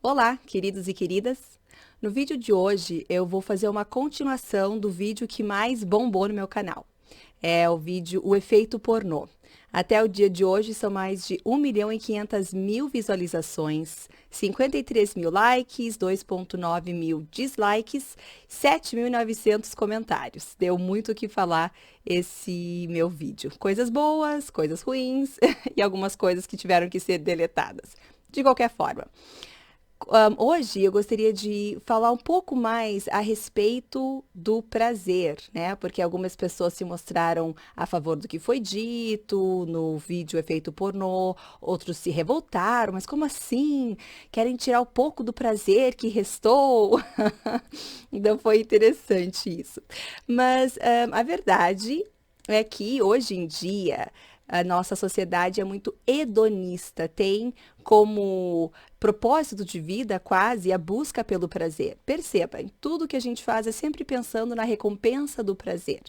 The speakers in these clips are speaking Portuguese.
Olá, queridos e queridas! No vídeo de hoje eu vou fazer uma continuação do vídeo que mais bombou no meu canal. É o vídeo O Efeito Pornô. Até o dia de hoje são mais de 1.500.000 visualizações, 53 mil likes, 2,9 mil dislikes, 7.900 comentários. Deu muito o que falar esse meu vídeo. Coisas boas, coisas ruins e algumas coisas que tiveram que ser deletadas. De qualquer forma. Hoje eu gostaria de falar um pouco mais a respeito do prazer, né? Porque algumas pessoas se mostraram a favor do que foi dito no vídeo Efeito Pornô, outros se revoltaram, mas como assim? Querem tirar um pouco do prazer que restou? Então foi interessante isso. Mas a verdade é que hoje em dia a nossa sociedade é muito hedonista, tem como propósito de vida quase a busca pelo prazer. Perceba, em tudo que a gente faz é sempre pensando na recompensa do prazer.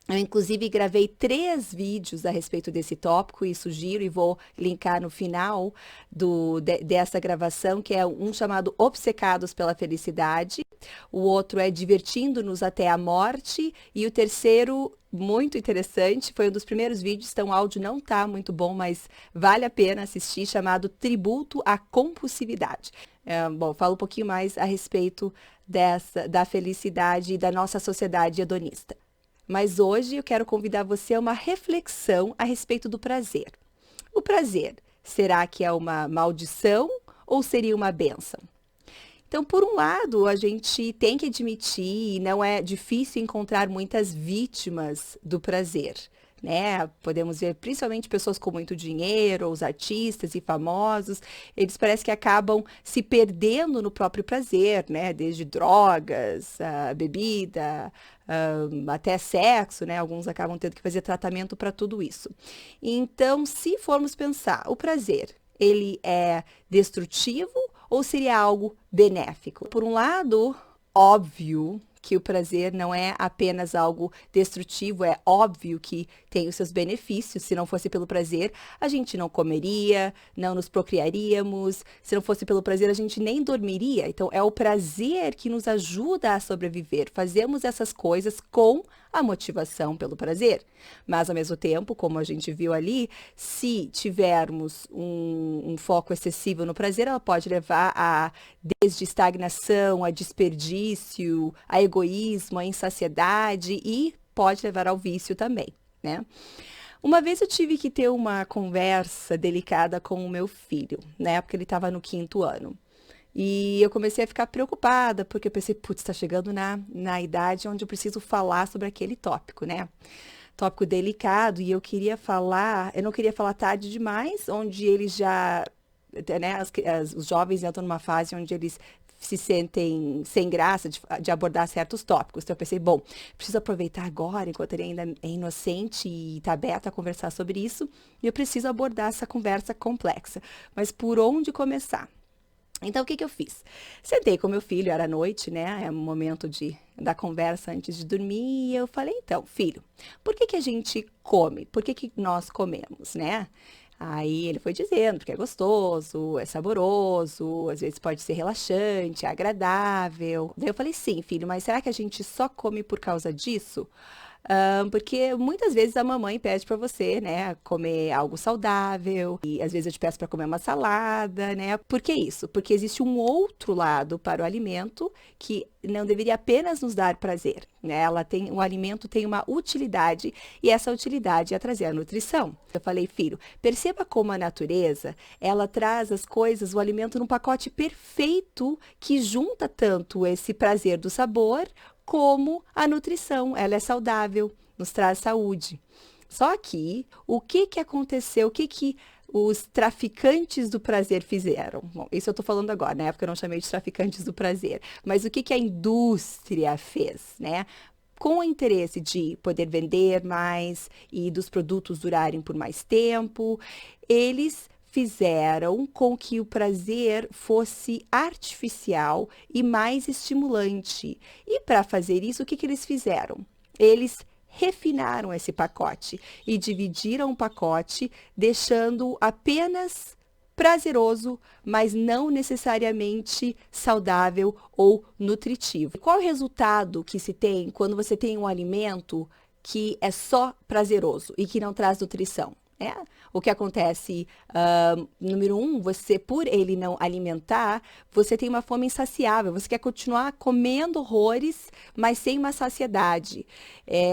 Eu, inclusive, gravei 3 vídeos a respeito desse tópico e sugiro e vou linkar no final dessa gravação, que é um chamado Obcecados pela Felicidade, o outro é Divertindo-nos até a Morte e o terceiro, muito interessante, foi um dos primeiros vídeos, então o áudio não tá muito bom, mas vale a pena assistir, chamado Tributo à Compulsividade. Bom, falo um pouquinho mais a respeito da felicidade e da nossa sociedade hedonista. Mas hoje eu quero convidar você a uma reflexão a respeito do prazer. O prazer, será que é uma maldição ou seria uma bênção? Então, por um lado, a gente tem que admitir, e não é difícil encontrar muitas vítimas do prazer, né? Podemos ver principalmente pessoas com muito dinheiro, os artistas e famosos, eles parecem que acabam se perdendo no próprio prazer, né? Desde drogas, bebida, até sexo, né? Alguns acabam tendo que fazer tratamento para tudo isso. Então, se formos pensar, o prazer, ele é destrutivo ou seria algo benéfico? Por um lado, óbvio que o prazer não é apenas algo destrutivo, é óbvio que tem os seus benefícios. Se não fosse pelo prazer, a gente não comeria, não nos procriaríamos. Se não fosse pelo prazer, a gente nem dormiria. Então, é o prazer que nos ajuda a sobreviver. Fazemos essas coisas com a motivação pelo prazer. Mas, ao mesmo tempo, como a gente viu ali, se tivermos um foco excessivo no prazer, ela pode levar a desde estagnação, a desperdício, a egoísmo, a insaciedade e pode levar ao vício também, né? Uma vez eu tive que ter uma conversa delicada com o meu filho, né? Porque ele estava no 5º ano. E eu comecei a ficar preocupada, porque eu pensei, putz, está chegando na idade onde eu preciso falar sobre aquele tópico, né? Tópico delicado, e eu não queria falar tarde demais, onde eles já, né, os jovens entram numa fase onde eles se sentem sem graça de abordar certos tópicos. Então eu pensei, bom, preciso aproveitar agora, enquanto ele ainda é inocente e está aberto a conversar sobre isso, e eu preciso abordar essa conversa complexa. Mas por onde começar? Então, o que eu fiz? Sentei com meu filho, era noite, né? É o momento da conversa antes de dormir. E eu falei, então, filho, por que a gente come? Por que nós comemos, né? Aí ele foi dizendo, porque é gostoso, é saboroso, às vezes pode ser relaxante, é agradável. Daí eu falei, sim, filho, mas será que a gente só come por causa disso? Porque muitas vezes a mamãe pede para você, né, comer algo saudável, e às vezes eu te peço para comer uma salada, né? Por que isso? Porque existe um outro lado para o alimento que não deveria apenas nos dar prazer, né? O alimento tem uma utilidade e essa utilidade é trazer a nutrição. Eu falei, filho, perceba como a natureza, ela traz as coisas, o alimento num pacote perfeito que junta tanto esse prazer do sabor como a nutrição, ela é saudável, nos traz saúde. Só que, o que aconteceu, o que os traficantes do prazer fizeram? Bom, isso eu estou falando agora, na época eu não chamei de traficantes do prazer, mas o que a indústria fez, né? Com o interesse de poder vender mais e dos produtos durarem por mais tempo, eles fizeram com que o prazer fosse artificial e mais estimulante. E para fazer isso, o que eles fizeram? Eles refinaram esse pacote e dividiram o pacote, deixando apenas prazeroso, mas não necessariamente saudável ou nutritivo. Qual é o resultado que se tem quando você tem um alimento que é só prazeroso e que não traz nutrição? O que acontece, número um, você, por ele não alimentar, você tem uma fome insaciável, você quer continuar comendo horrores, mas sem uma saciedade.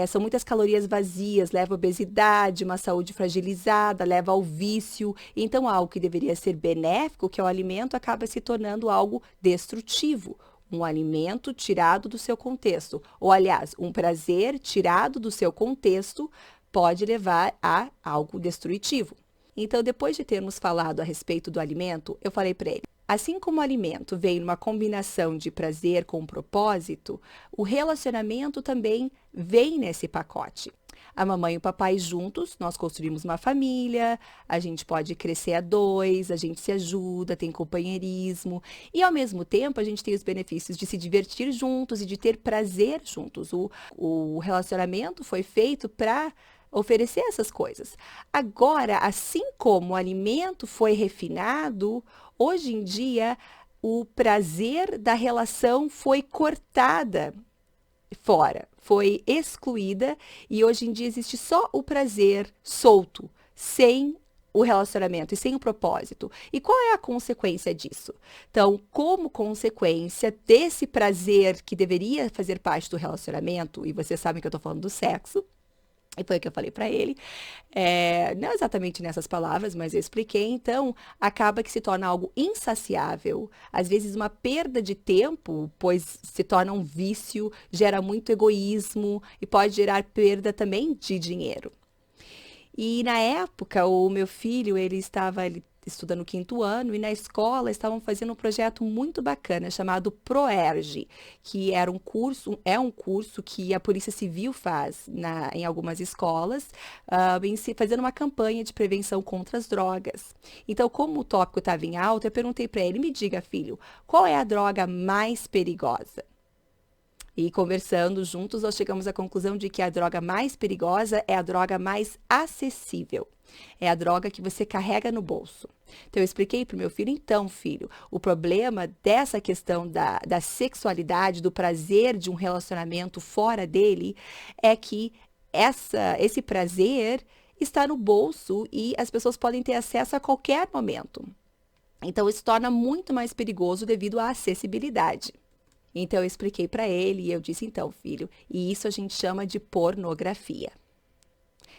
São muitas calorias vazias, leva à obesidade, uma saúde fragilizada, leva ao vício. Então, algo que deveria ser benéfico, que é o alimento, acaba se tornando algo destrutivo. Um alimento tirado do seu contexto, ou aliás, um prazer tirado do seu contexto, pode levar a algo destrutivo. Então, depois de termos falado a respeito do alimento, eu falei para ele, assim como o alimento vem numa combinação de prazer com propósito, o relacionamento também vem nesse pacote. A mamãe e o papai juntos, nós construímos uma família, a gente pode crescer a dois, a gente se ajuda, tem companheirismo e, ao mesmo tempo, a gente tem os benefícios de se divertir juntos e de ter prazer juntos. O relacionamento foi feito para oferecer essas coisas. Agora, assim como o alimento foi refinado, hoje em dia o prazer da relação foi cortada fora, foi excluída e hoje em dia existe só o prazer solto, sem o relacionamento e sem o propósito. E qual é a consequência disso? Então, como consequência desse prazer que deveria fazer parte do relacionamento, e vocês sabem que eu estou falando do sexo, e foi o que eu falei para ele, não exatamente nessas palavras, mas eu expliquei. Então, acaba que se torna algo insaciável, às vezes uma perda de tempo, pois se torna um vício, gera muito egoísmo e pode gerar perda também de dinheiro. E na época, o meu filho, ele estuda no 5º ano e na escola estavam fazendo um projeto muito bacana chamado ProErge, que é um curso que a Polícia Civil faz em algumas escolas, fazendo uma campanha de prevenção contra as drogas. Então, como o tópico estava em alta, eu perguntei para ele, me diga, filho, qual é a droga mais perigosa? E conversando juntos, nós chegamos à conclusão de que a droga mais perigosa é a droga mais acessível. É a droga que você carrega no bolso. Então, eu expliquei para o meu filho, então, filho, o problema dessa questão da sexualidade, do prazer de um relacionamento fora dele, é que esse prazer está no bolso e as pessoas podem ter acesso a qualquer momento. Então, isso torna muito mais perigoso devido à acessibilidade. Então, eu expliquei para ele e eu disse, então, filho, e isso a gente chama de pornografia.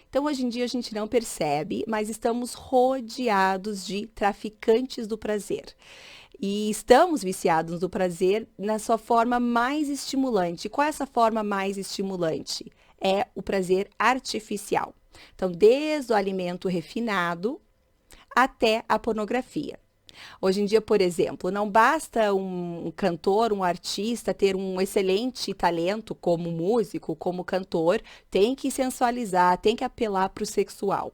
Então, hoje em dia a gente não percebe, mas estamos rodeados de traficantes do prazer. E estamos viciados do prazer na sua forma mais estimulante. Qual é essa forma mais estimulante? É o prazer artificial. Então, desde o alimento refinado até a pornografia. Hoje em dia, por exemplo, não basta um cantor, um artista ter um excelente talento como músico, como cantor, tem que sensualizar, tem que apelar para o sexual.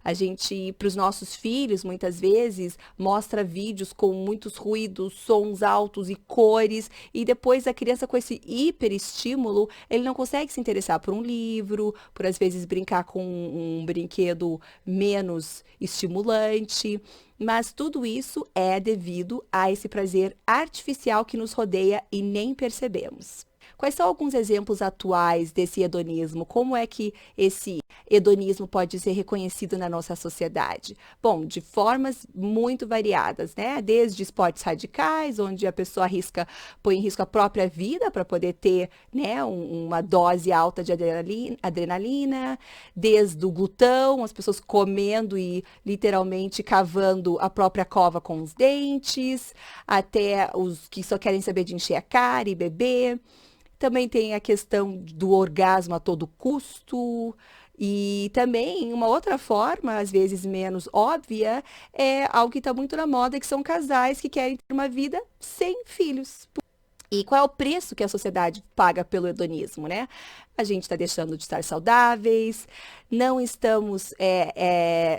A gente, para os nossos filhos, muitas vezes, mostra vídeos com muitos ruídos, sons altos e cores, e depois a criança com esse hiperestímulo, ele não consegue se interessar por um livro, por às vezes brincar com um brinquedo menos estimulante. Mas tudo isso é devido a esse prazer artificial que nos rodeia e nem percebemos. Quais são alguns exemplos atuais desse hedonismo? Como é que esse hedonismo pode ser reconhecido na nossa sociedade? Bom, de formas muito variadas, né? Desde esportes radicais, onde a pessoa põe em risco a própria vida para poder ter, né, uma dose alta de adrenalina, desde o glutão, as pessoas comendo e literalmente cavando a própria cova com os dentes, até os que só querem saber de encher a cara e beber. Também tem a questão do orgasmo a todo custo. E também, uma outra forma, às vezes menos óbvia, é algo que está muito na moda, que são casais que querem ter uma vida sem filhos. E qual é o preço que a sociedade paga pelo hedonismo, né? A gente está deixando de estar saudáveis, não estamos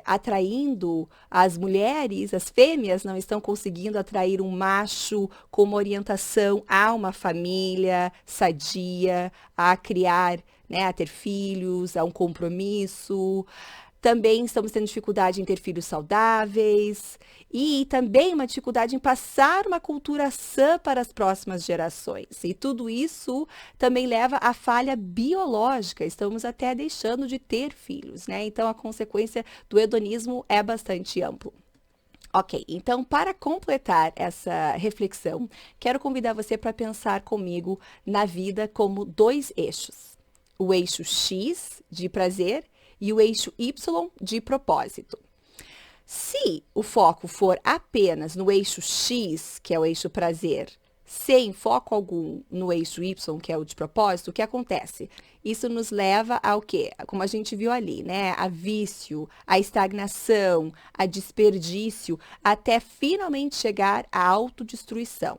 atraindo as mulheres, as fêmeas não estão conseguindo atrair um macho com uma orientação a uma família sadia, a criar, né, a ter filhos, a um compromisso. Também estamos tendo dificuldade em ter filhos saudáveis e também uma dificuldade em passar uma cultura sã para as próximas gerações. E tudo isso também leva à falha biológica. Estamos até deixando de ter filhos, né? Então a consequência do hedonismo é bastante amplo. Ok, então para completar essa reflexão, quero convidar você para pensar comigo na vida como dois eixos: o eixo X de prazer e o eixo Y de propósito. Se o foco for apenas no eixo X, que é o eixo prazer, sem foco algum no eixo Y, que é o de propósito, o que acontece? Isso nos leva ao quê? Como a gente viu ali, né? A vício, a estagnação, a desperdício, até finalmente chegar à autodestruição.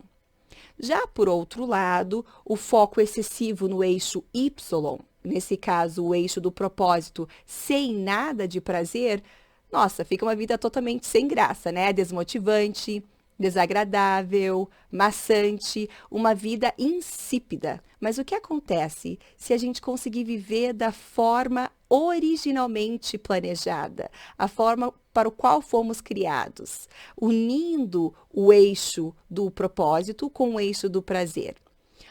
Já por outro lado, o foco excessivo no eixo Y, nesse caso o eixo do propósito, sem nada de prazer, nossa, fica uma vida totalmente sem graça, né? Desmotivante, desagradável, maçante, uma vida insípida. Mas o que acontece se a gente conseguir viver da forma originalmente planejada, a forma para o qual fomos criados, unindo o eixo do propósito com o eixo do prazer?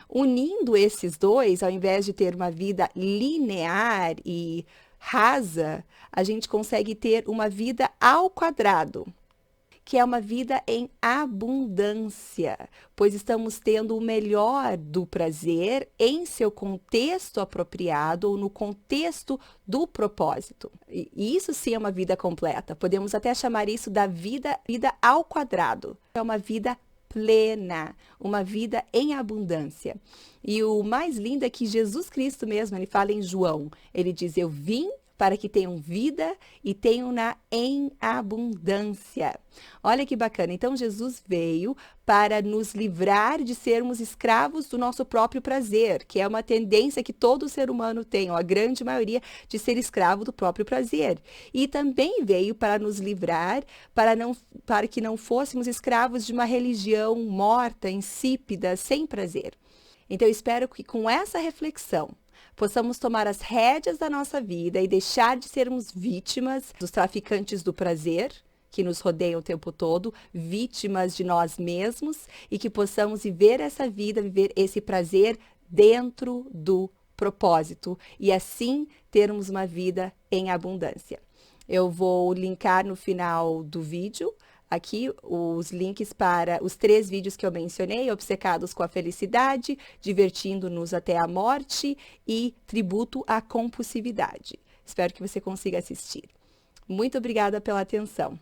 Unindo esses dois, ao invés de ter uma vida linear e rasa, a gente consegue ter uma vida ao quadrado, que é uma vida em abundância, pois estamos tendo o melhor do prazer em seu contexto apropriado ou no contexto do propósito. E isso sim é uma vida completa. Podemos até chamar isso da vida ao quadrado. É uma vida plena, uma vida em abundância. E o mais lindo é que Jesus Cristo mesmo, ele fala em João, ele diz: eu vim para que tenham vida e tenham-na em abundância. Olha que bacana. Então, Jesus veio para nos livrar de sermos escravos do nosso próprio prazer, que é uma tendência que todo ser humano tem, ou a grande maioria, de ser escravo do próprio prazer. E também veio para nos livrar, para que não fôssemos escravos de uma religião morta, insípida, sem prazer. Então, eu espero que com essa reflexão, possamos tomar as rédeas da nossa vida e deixar de sermos vítimas dos traficantes do prazer, que nos rodeiam o tempo todo, vítimas de nós mesmos, e que possamos viver essa vida, viver esse prazer dentro do propósito, e assim termos uma vida em abundância. Eu vou linkar no final do vídeo aqui os links para os 3 vídeos que eu mencionei: Obcecados com a Felicidade, Divertindo-nos até a Morte e Tributo à Compulsividade. Espero que você consiga assistir. Muito obrigada pela atenção.